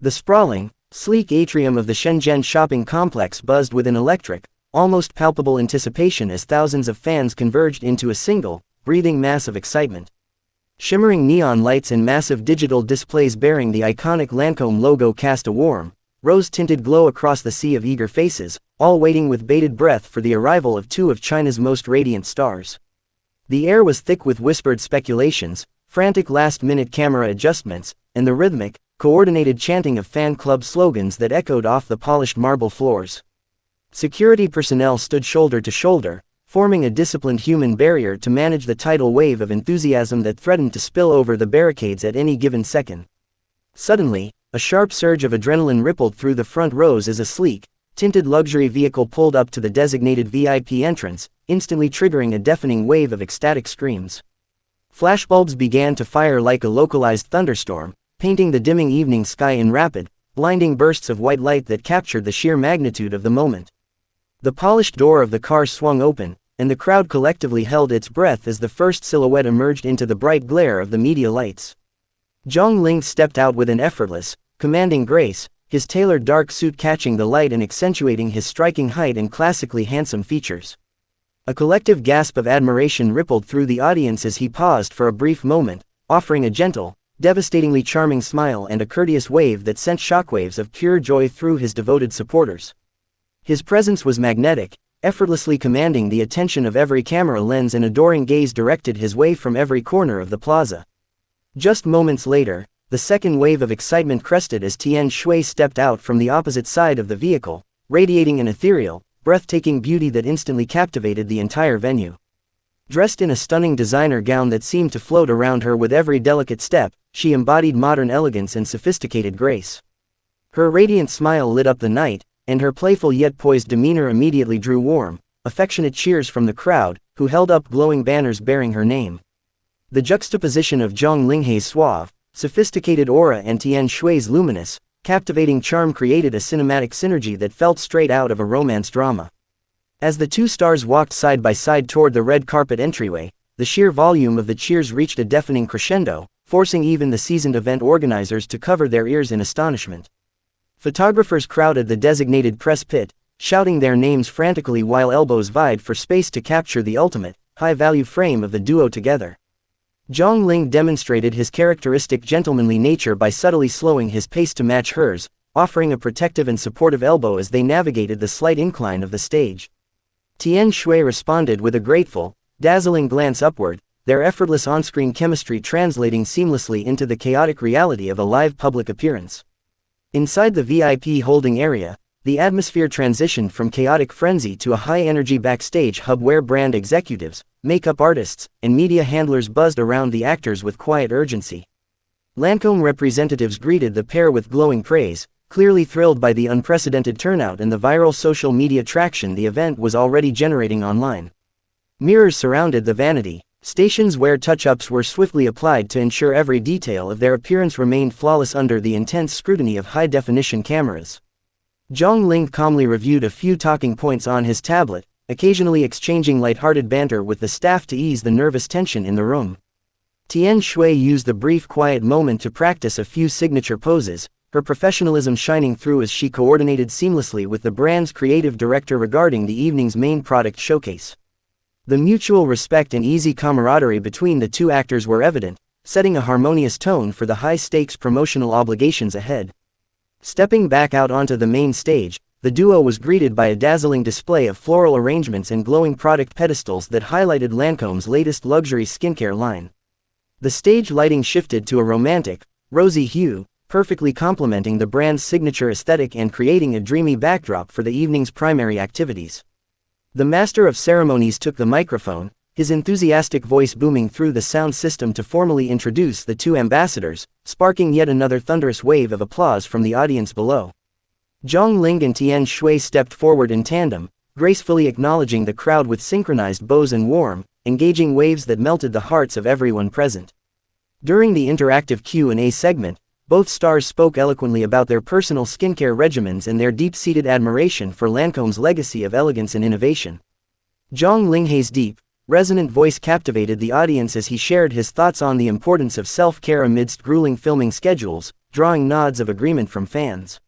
The sprawling, sleek atrium of the Shenzhen shopping complex buzzed with an electric, almost palpable anticipation as thousands of fans converged into a single, breathing mass of excitement. Shimmering neon lights and massive digital displays bearing the iconic Lancôme logo cast a warm, rose-tinted glow across the sea of eager faces, all waiting with bated breath for the arrival of two of China's most radiant stars. The air was thick with whispered speculations, frantic last-minute camera adjustments, and the rhythmic, coordinated chanting of fan club slogans that echoed off the polished marble floors. Security personnel stood shoulder to shoulder, forming a disciplined human barrier to manage the tidal wave of enthusiasm that threatened to spill over the barricades at any given second. Suddenly, a sharp surge of adrenaline rippled through the front rows as a sleek, tinted luxury vehicle pulled up to the designated VIP entrance, instantly triggering a deafening wave of ecstatic screams. Flashbulbs began to fire like a localized thunderstorm, painting the dimming evening sky in rapid, blinding bursts of white light that captured the sheer magnitude of the moment. The polished door of the car swung open, and the crowd collectively held its breath as the first silhouette emerged into the bright glare of the media lights. Zhang stepped out with an effortless, commanding grace, his tailored dark suit catching the light and accentuating his striking height and classically handsome features. A collective gasp of admiration rippled through the audience as he paused for a brief moment, offering a gentle, devastatingly charming smile and a courteous wave that sent shockwaves of pure joy through his devoted supporters. His presence was magnetic, effortlessly commanding the attention of every camera lens, and adoring gaze directed his way from every corner of the plaza. Just moments later, the second wave of excitement crested as Tian stepped out from the opposite side of the vehicle, radiating an ethereal, breathtaking beauty that instantly captivated the entire venue. Dressed in a stunning designer gown that seemed to float around her with every delicate step, she embodied modern elegance and sophisticated grace. Her radiant smile lit up the night, and her playful yet poised demeanor immediately drew warm, affectionate cheers from the crowd, who held up glowing banners bearing her name. The juxtaposition of Zhang Linghe's suave, sophisticated aura and Tian Shui's luminous, captivating charm created a cinematic synergy that felt straight out of a romance drama. As the two stars walked side by side toward the red carpet entryway, the sheer volume of the cheers reached a deafening crescendo, forcing even the seasoned event organizers to cover their ears in astonishment. Photographers crowded the designated press pit, shouting their names frantically while elbows vied for space to capture the ultimate, high-value frame of the duo together. Zhang demonstrated his characteristic gentlemanly nature by subtly slowing his pace to match hers, offering a protective and supportive elbow as they navigated the slight incline of the stage. Tian Shui responded with a grateful, dazzling glance upward, their effortless on-screen chemistry translating seamlessly into the chaotic reality of a live public appearance. Inside the VIP holding area, the atmosphere transitioned from chaotic frenzy to a high-energy backstage hub where brand executives, makeup artists, and media handlers buzzed around the actors with quiet urgency. Lancôme representatives greeted the pair with glowing praise, clearly thrilled by the unprecedented turnout and the viral social media traction the event was already generating online. Mirrors surrounded the vanity stations where touch-ups were swiftly applied to ensure every detail of their appearance remained flawless under the intense scrutiny of high-definition cameras. Zhang calmly reviewed a few talking points on his tablet, occasionally exchanging light-hearted banter with the staff to ease the nervous tension in the room. Tian Shui used the brief quiet moment to practice a few signature poses, her professionalism shining through as she coordinated seamlessly with the brand's creative director regarding the evening's main product showcase. The mutual respect and easy camaraderie between the two actors were evident, setting a harmonious tone for the high-stakes promotional obligations ahead. Stepping back out onto the main stage, the duo was greeted by a dazzling display of floral arrangements and glowing product pedestals that highlighted Lancôme's latest luxury skincare line. The stage lighting shifted to a romantic, rosy hue, perfectly complementing the brand's signature aesthetic and creating a dreamy backdrop for the evening's primary activities. The master of ceremonies took the microphone, his enthusiastic voice booming through the sound system to formally introduce the two ambassadors, sparking yet another thunderous wave of applause from the audience below. Zhang and Tian Shui stepped forward in tandem, gracefully acknowledging the crowd with synchronized bows and warm, engaging waves that melted the hearts of everyone present. During the interactive Q&A segment, both stars spoke eloquently about their personal skincare regimens and their deep-seated admiration for Lancôme's legacy of elegance and innovation. Zhang Linghe's deep, resonant voice captivated the audience as he shared his thoughts on the importance of self-care amidst grueling filming schedules, drawing nods of agreement from fans.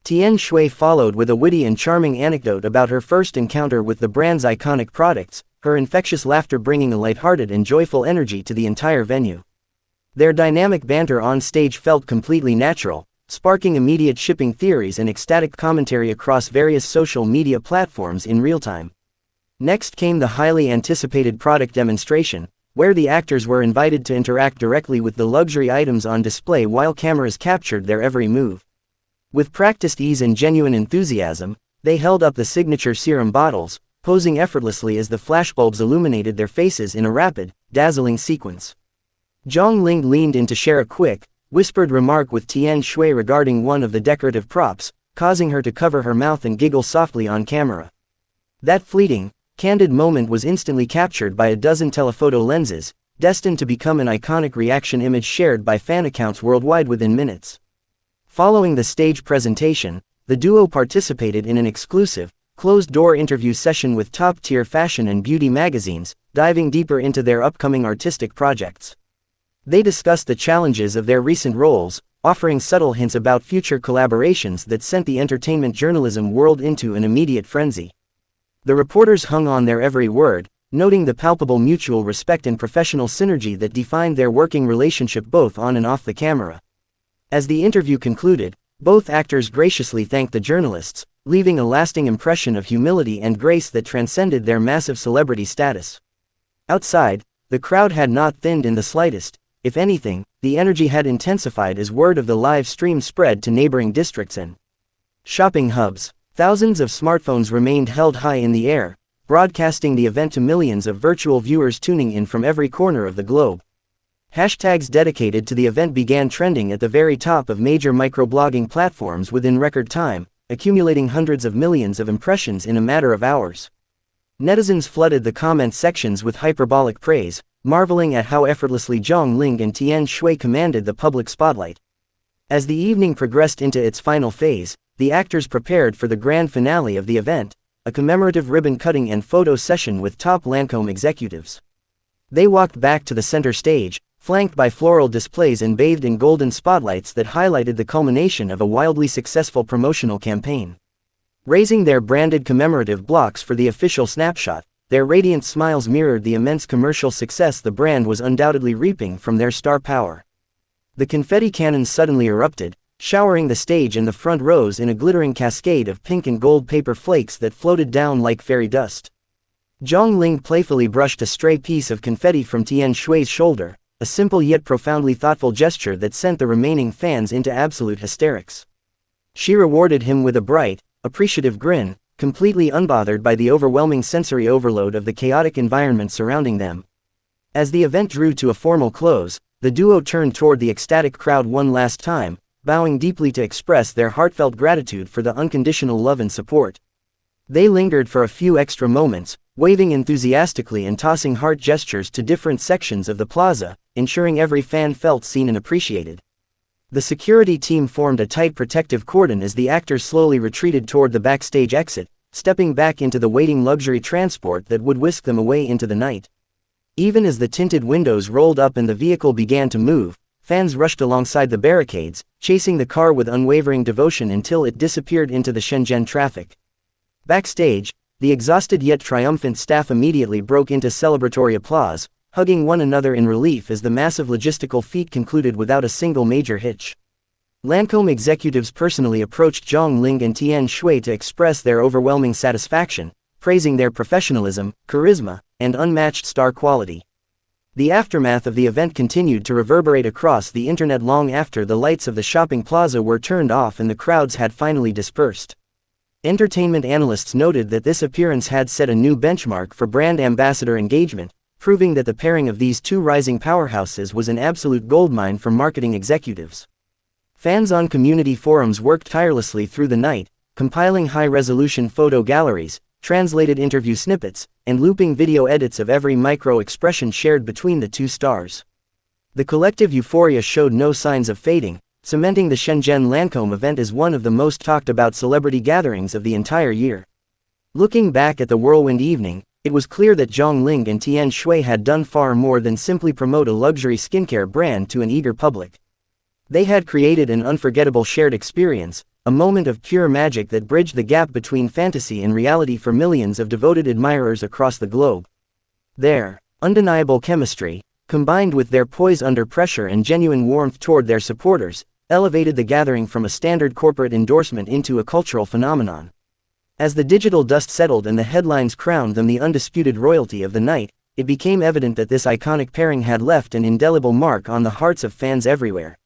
Tian Shui followed with a witty and charming anecdote about her first encounter with the brand's iconic products, her infectious laughter bringing a lighthearted and joyful energy to the entire venue. Their dynamic banter on stage felt completely natural, sparking immediate shipping theories and ecstatic commentary across various social media platforms in real time. Next came the highly anticipated product demonstration, where the actors were invited to interact directly with the luxury items on display while cameras captured their every move. With practiced ease and genuine enthusiasm, they held up the signature serum bottles, posing effortlessly as the flashbulbs illuminated their faces in a rapid, dazzling sequence. Zhang leaned in to share a quick, whispered remark with Tian Shui regarding one of the decorative props, causing her to cover her mouth and giggle softly on camera. That fleeting, candid moment was instantly captured by a dozen telephoto lenses, destined to become an iconic reaction image shared by fan accounts worldwide within minutes. Following the stage presentation, the duo participated in an exclusive, closed-door interview session with top-tier fashion and beauty magazines, diving deeper into their upcoming artistic projects. They discussed the challenges of their recent roles, offering subtle hints about future collaborations that sent the entertainment journalism world into an immediate frenzy. The reporters hung on their every word, noting the palpable mutual respect and professional synergy that defined their working relationship both on and off the camera. As the interview concluded, both actors graciously thanked the journalists, leaving a lasting impression of humility and grace that transcended their massive celebrity status. Outside, the crowd had not thinned in the slightest. If anything, the energy had intensified as word of the live stream spread to neighboring districts and shopping hubs. Thousands of smartphones remained held high in the air, broadcasting the event to millions of virtual viewers tuning in from every corner of the globe. Hashtags dedicated to the event began trending at the very top of major microblogging platforms within record time, accumulating hundreds of millions of impressions in a matter of hours. Netizens flooded the comment sections with hyperbolic praise, marveling at how effortlessly Zhang Ling and Tian Shui commanded the public spotlight. As the evening progressed into its final phase, the actors prepared for the grand finale of the event, a commemorative ribbon-cutting and photo session with top Lancôme executives. They walked back to the center stage, flanked by floral displays and bathed in golden spotlights that highlighted the culmination of a wildly successful promotional campaign. Raising their branded commemorative blocks for the official snapshot, their radiant smiles mirrored the immense commercial success the brand was undoubtedly reaping from their star power. The confetti cannons suddenly erupted, showering the stage and the front rows in a glittering cascade of pink and gold paper flakes that floated down like fairy dust. Zhang Ling playfully brushed a stray piece of confetti from Tian Shui's shoulder, a simple yet profoundly thoughtful gesture that sent the remaining fans into absolute hysterics. She rewarded him with a bright, appreciative grin, completely unbothered by the overwhelming sensory overload of the chaotic environment surrounding them. As the event drew to a formal close, the duo turned toward the ecstatic crowd one last time, bowing deeply to express their heartfelt gratitude for the unconditional love and support. They lingered for a few extra moments, waving enthusiastically and tossing heart gestures to different sections of the plaza, ensuring every fan felt seen and appreciated. The security team formed a tight protective cordon as the actors slowly retreated toward the backstage exit, stepping back into the waiting luxury transport that would whisk them away into the night. Even as the tinted windows rolled up and the vehicle began to move, fans rushed alongside the barricades, chasing the car with unwavering devotion until it disappeared into the Shenzhen traffic. Backstage, the exhausted yet triumphant staff immediately broke into celebratory applause, hugging one another in relief as the massive logistical feat concluded without a single major hitch. Lancôme executives personally approached Zhang Ling and Tian Shui to express their overwhelming satisfaction, praising their professionalism, charisma, and unmatched star quality. The aftermath of the event continued to reverberate across the internet long after the lights of the shopping plaza were turned off and the crowds had finally dispersed. Entertainment analysts noted that this appearance had set a new benchmark for brand ambassador engagement, proving that the pairing of these two rising powerhouses was an absolute goldmine for marketing executives. Fans on community forums worked tirelessly through the night, compiling high-resolution photo galleries, translated interview snippets, and looping video edits of every micro-expression shared between the two stars. The collective euphoria showed no signs of fading, cementing the Shenzhen Lancôme event as one of the most talked-about celebrity gatherings of the entire year. Looking back at the whirlwind evening, it was clear that Zhang Ling and Tian Shui had done far more than simply promote a luxury skincare brand to an eager public. They had created an unforgettable shared experience, a moment of pure magic that bridged the gap between fantasy and reality for millions of devoted admirers across the globe. Their undeniable chemistry, combined with their poise under pressure and genuine warmth toward their supporters, elevated the gathering from a standard corporate endorsement into a cultural phenomenon. As the digital dust settled and the headlines crowned them the undisputed royalty of the night, it became evident that this iconic pairing had left an indelible mark on the hearts of fans everywhere.